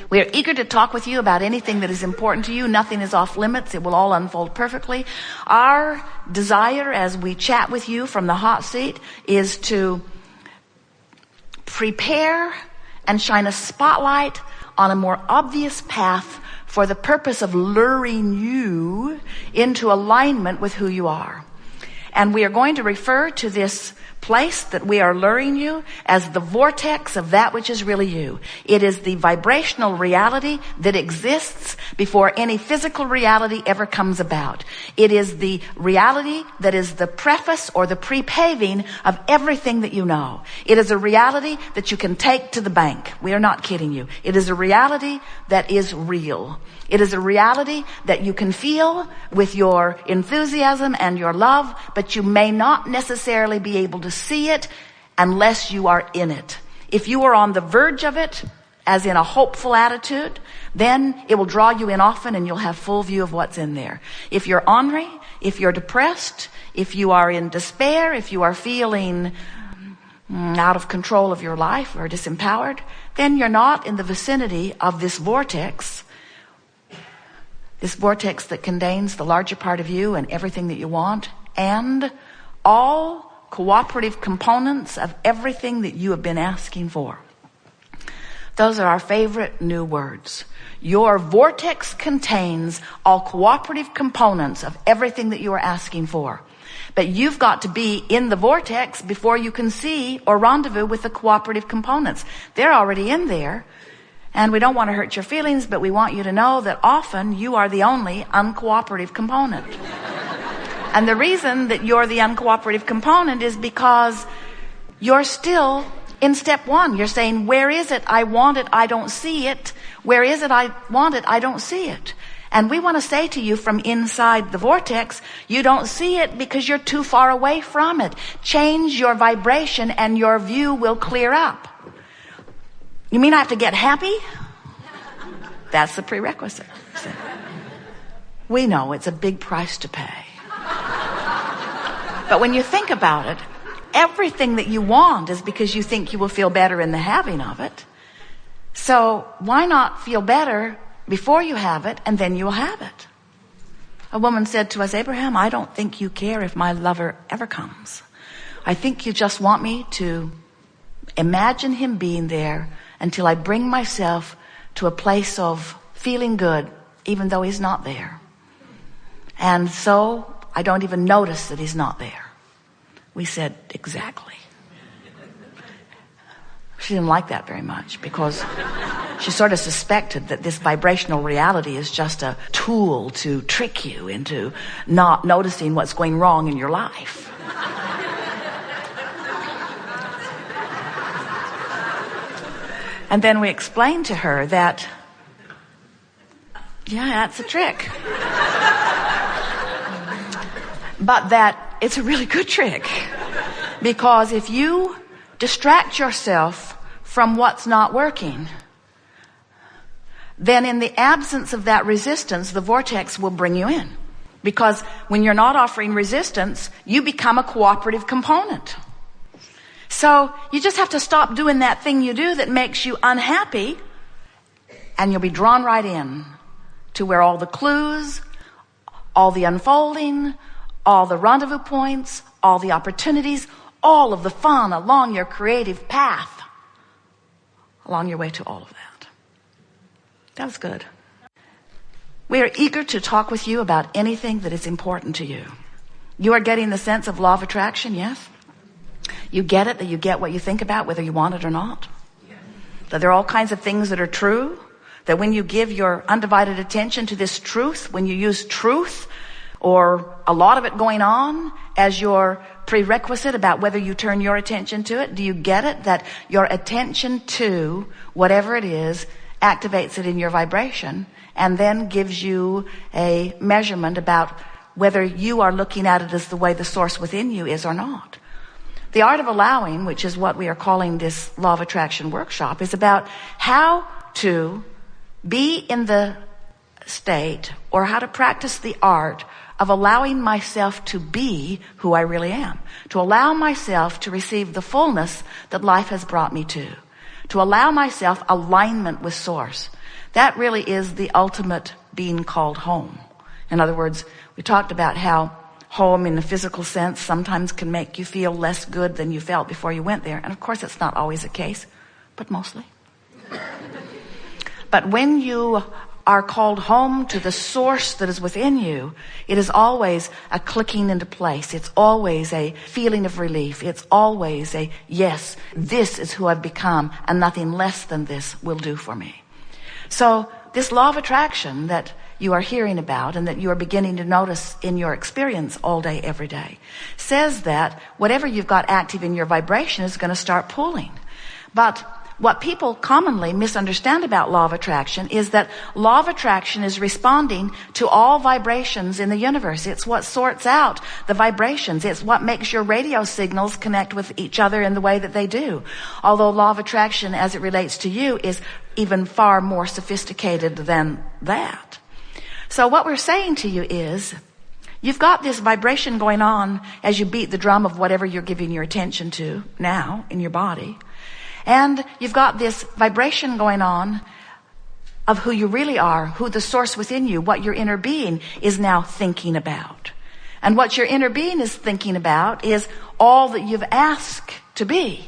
We are eager to talk with you about anything that is important to you. Nothing is off limits. It will all unfold perfectly. Our desire as we chat with you from the hot seat is to prepare and shine a spotlight on a more obvious path for the purpose of luring you into alignment with who you are. And we are going to refer to this place that we are luring you as the vortex of that which is really you. It is the vibrational reality that exists before any physical reality ever comes about. It is the reality that is the preface or the pre-paving of everything that you know. It is a reality that you can take to the bank. We are not kidding you. It is a reality that is real. It is a reality that you can feel with your enthusiasm and your love, but you may not necessarily be able to see it unless you are in it. If you are on the verge of it, as in a hopeful attitude, then it will draw you in often and you'll have full view of what's in there. If you're ornery, if you're depressed, if you are in despair, if you are feeling out of control of your life or disempowered, then you're not in the vicinity of this vortex that contains the larger part of you and everything that you want and all cooperative components of everything that you have been asking for. Those are our favorite new words. Your vortex contains all cooperative components of everything that you are asking for. But you've got to be in the vortex before you can see or rendezvous with the cooperative components. They're already in there. And we don't want to hurt your feelings, but we want you to know that often you are the only uncooperative component. And the reason that you're the uncooperative component is because you're still in step one. You're saying, where is it? I want it. I don't see it. Where is it? I want it. I don't see it. And we want to say to you from inside the vortex, you don't see it because you're too far away from it. Change your vibration and your view will clear up. You mean I have to get happy? That's the prerequisite. We know it's a big price to pay. But when you think about it, everything that you want is because you think you will feel better in the having of it. So why not feel better before you have it and then you'll have it? A woman said to us, Abraham, I don't think you care if my lover ever comes. I think you just want me to imagine him being there until I bring myself to a place of feeling good, even though he's not there. And so I don't even notice that he's not there. We said, exactly. She didn't like that very much because she sort of suspected that this vibrational reality is just a tool to trick you into not noticing what's going wrong in your life. And then we explained to her that, yeah, that's a trick. But that it's a really good trick. Because if you distract yourself from what's not working, then in the absence of that resistance, the vortex will bring you in. Because when you're not offering resistance, you become a cooperative component. So you just have to stop doing that thing you do that makes you unhappy, and you'll be drawn right in to where all the clues, all the unfolding, all the rendezvous points, all the opportunities, all of the fun along your creative path, along your way to all of that. That was good. We are eager to talk with you about anything that is important to you. You are getting the sense of law of attraction, yes? You get it, that you get what you think about, whether you want it or not. That there are all kinds of things that are true. That when you give your undivided attention to this truth, when you use truth or a lot of it going on as your prerequisite about whether you turn your attention to it, do you get it? That your attention to whatever it is activates it in your vibration and then gives you a measurement about whether you are looking at it as the way the source within you is or not. The art of allowing, which is what we are calling this law of attraction workshop, is about how to be in the state or how to practice the art of allowing myself to be who I really am, to allow myself to receive the fullness that life has brought me to allow myself alignment with Source. That really is the ultimate being called home. In other words, we talked about how home in the physical sense sometimes can make you feel less good than you felt before you went there. And of course, it's not always the case, but mostly. But when you are called home to the Source that is within you, it is always a clicking into place. It's always a feeling of relief. It's always a, yes, this is who I've become, and nothing less than this will do for me. So this law of attraction that you are hearing about and that you are beginning to notice in your experience all day, every day, says that whatever you've got active in your vibration is going to start pulling. But what people commonly misunderstand about law of attraction is that law of attraction is responding to all vibrations in the universe. It's what sorts out the vibrations. It's what makes your radio signals connect with each other in the way that they do. Although law of attraction as it relates to you is even far more sophisticated than that. So what we're saying to you is, you've got this vibration going on as you beat the drum of whatever you're giving your attention to now in your body. And you've got this vibration going on of who you really are, who the Source within you, what your inner being is now thinking about. And what your inner being is thinking about is all that you've asked to be.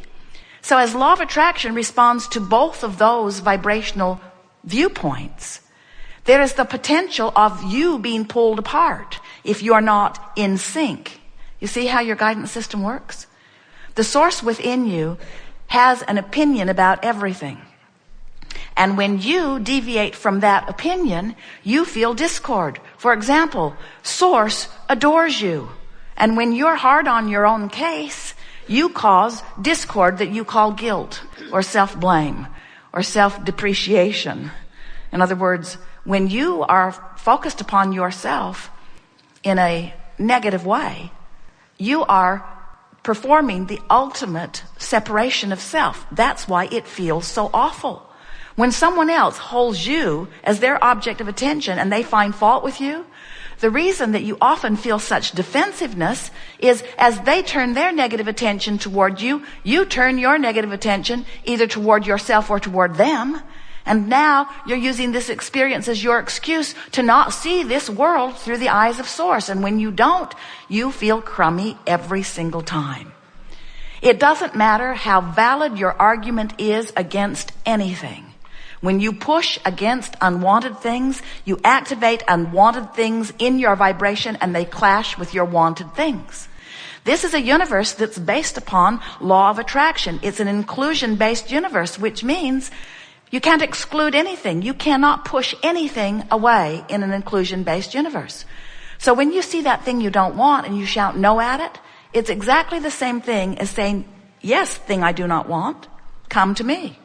So as law of attraction responds to both of those vibrational viewpoints, there is the potential of you being pulled apart if you are not in sync. You see how your guidance system works? The Source within you has an opinion about everything. And when you deviate from that opinion, you feel discord. For example, Source adores you. And when you're hard on your own case, you cause discord that you call guilt or self-blame or self-depreciation. In other words, when you are focused upon yourself in a negative way, you are performing the ultimate separation of self. That's why it feels so awful. When someone else holds you as their object of attention and they find fault with you, the reason that you often feel such defensiveness is as they turn their negative attention toward you, you turn your negative attention either toward yourself or toward them. And now you're using this experience as your excuse to not see this world through the eyes of Source. And when you don't, you feel crummy every single time. It doesn't matter how valid your argument is against anything. When you push against unwanted things, you activate unwanted things in your vibration and they clash with your wanted things. This is a universe that's based upon law of attraction. It's an inclusion-based universe, which means you can't exclude anything. You cannot push anything away in an inclusion-based universe. So when you see that thing you don't want and you shout no at it, it's exactly the same thing as saying, yes, thing I do not want, come to me.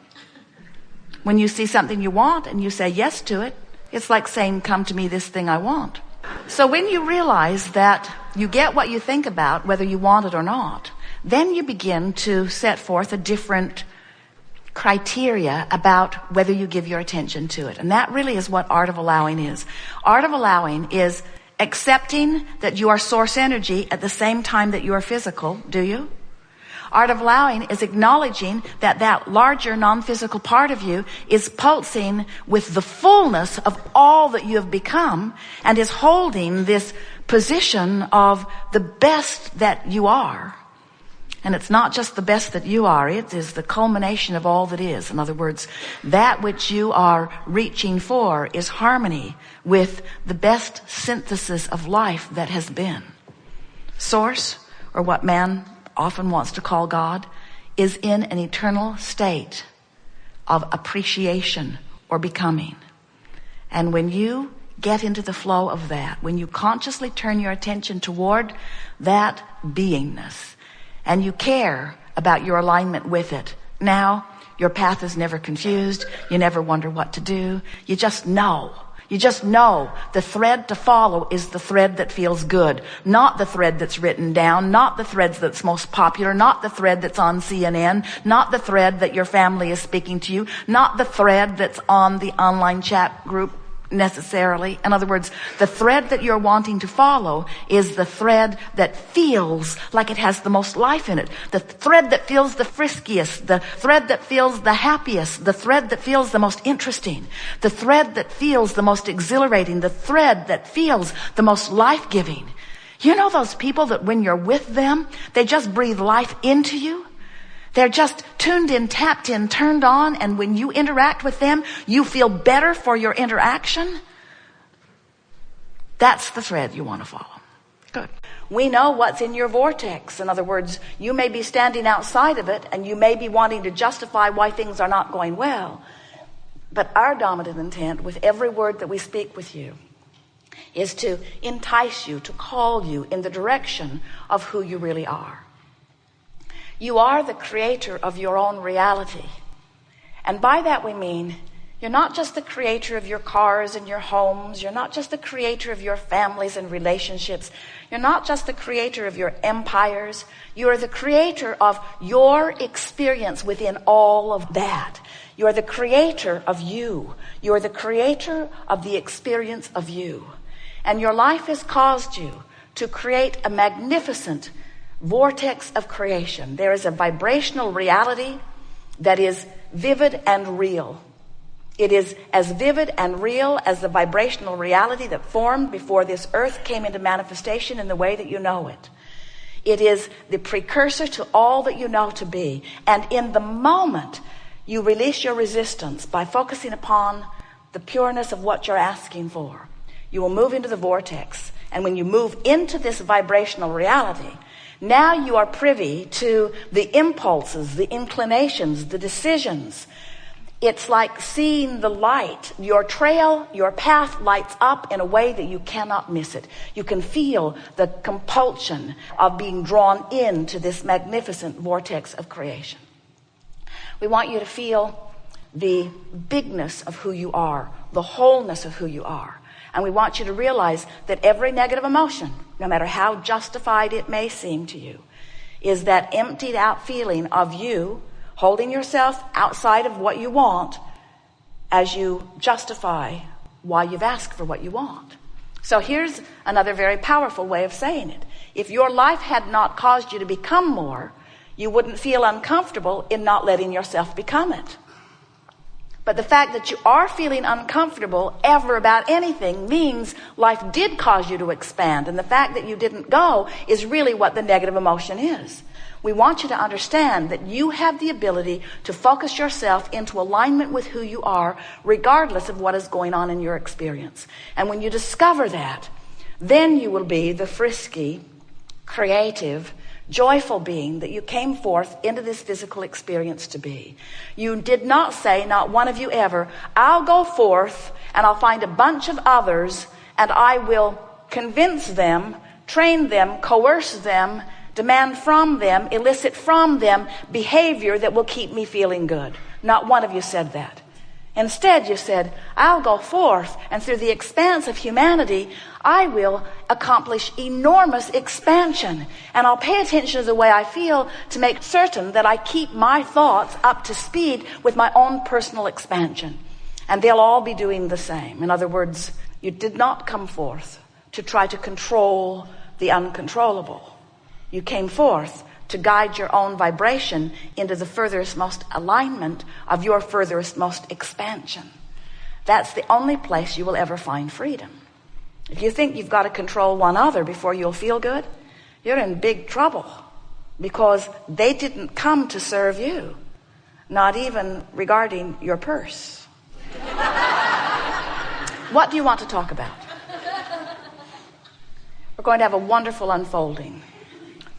When you see something you want and you say yes to it, it's like saying, come to me, this thing I want. So when you realize that you get what you think about, whether you want it or not, then you begin to set forth a different criteria about whether you give your attention to it. And that really is what Art of Allowing is. Art of Allowing is accepting that you are Source energy at the same time that you are physical. Do you? Art of Allowing is acknowledging that that larger non-physical part of you is pulsing with the fullness of all that you have become and is holding this position of the best that you are. And it's not just the best that you are, it is the culmination of all that is. In other words, that which you are reaching for is harmony with the best synthesis of life that has been. Source, or what man often wants to call God, is in an eternal state of appreciation or becoming. And when you get into the flow of that, when you consciously turn your attention toward that beingness, and you care about your alignment with it, now your path is never confused. You never wonder what to do. You just know. You just know the thread to follow is the thread that feels good, not the thread that's written down, not the thread that's most popular, not the thread that's on CNN, not the thread that your family is speaking to you, not the thread that's on the online chat group necessarily. In other words, the thread that you're wanting to follow is the thread that feels like it has the most life in it. The thread that feels the friskiest, the thread that feels the happiest, the thread that feels the most interesting, the thread that feels the most exhilarating, the thread that feels the most life-giving. You know those people that when you're with them, they just breathe life into you? They're just tuned in, tapped in, turned on, and when you interact with them, you feel better for your interaction. That's the thread you want to follow. Good. We know what's in your vortex. In other words, you may be standing outside of it, and you may be wanting to justify why things are not going well. But our dominant intent with every word that we speak with you is to entice you, to call you in the direction of who you really are. You are the creator of your own reality. And by that we mean you're not just the creator of your cars and your homes. You're not just the creator of your families and relationships. You're not just the creator of your empires. You are the creator of your experience within all of that. You are the creator of you. You are the creator of the experience of you. And your life has caused you to create a magnificent vortex of creation. There is a vibrational reality that is vivid and real. It is as vivid and real as the vibrational reality that formed before this earth came into manifestation in the way that you know it. It is the precursor to all that you know to be. And in the moment you release your resistance by focusing upon the pureness of what you're asking for, you will move into the vortex. And when you move into this vibrational reality, now you are privy to the impulses, the inclinations, the decisions. It's like seeing the light. Your trail, your path lights up in a way that you cannot miss it. You can feel the compulsion of being drawn into this magnificent vortex of creation. We want you to feel the bigness of who you are, the wholeness of who you are. And we want you to realize that every negative emotion, no matter how justified it may seem to you, is that emptied out feeling of you holding yourself outside of what you want as you justify why you've asked for what you want. So here's another very powerful way of saying it. If your life had not caused you to become more, you wouldn't feel uncomfortable in not letting yourself become it. But the fact that you are feeling uncomfortable ever about anything means life did cause you to expand. And the fact that you didn't go is really what the negative emotion is. We want you to understand that you have the ability to focus yourself into alignment with who you are, regardless of what is going on in your experience. And when you discover that, then you will be the frisky, creative, joyful being that you came forth into this physical experience to be. You did not say, not one of you ever, I'll go forth and I'll find a bunch of others and I will convince them, train them, coerce them, demand from them, elicit from them behavior that will keep me feeling good. Not one of you said that. Instead, you said, I'll go forth and through the expanse of humanity, I will accomplish enormous expansion. And I'll pay attention to the way I feel to make certain that I keep my thoughts up to speed with my own personal expansion. And they'll all be doing the same. In other words, you did not come forth to try to control the uncontrollable. You came forth to guide your own vibration into the furthest most alignment of your furthest most expansion. That's the only place you will ever find freedom. If you think you've got to control one other before you'll feel good, you're in big trouble, because they didn't come to serve you, not even regarding your purse. What do you want to talk about? We're going to have a wonderful unfolding.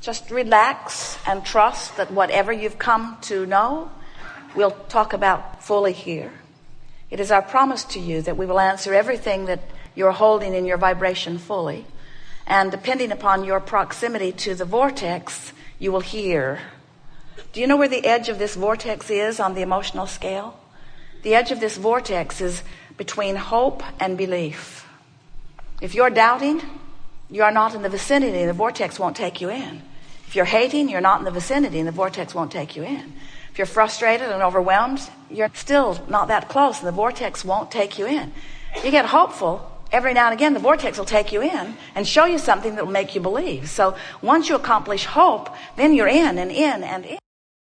Just relax and trust that whatever you've come to know, we'll talk about fully here. It is our promise to you that we will answer everything that you're holding in your vibration fully. And depending upon your proximity to the vortex, you will hear. Do you know where the edge of this vortex is on the emotional scale? The edge of this vortex is between hope and belief. If you're doubting, you are not in the vicinity, and the vortex won't take you in. If you're hating, you're not in the vicinity, and the vortex won't take you in. If you're frustrated and overwhelmed, you're still not that close, and the vortex won't take you in. You get hopeful, every now and again the vortex will take you in and show you something that will make you believe. So once you accomplish hope, then you're in and in and in.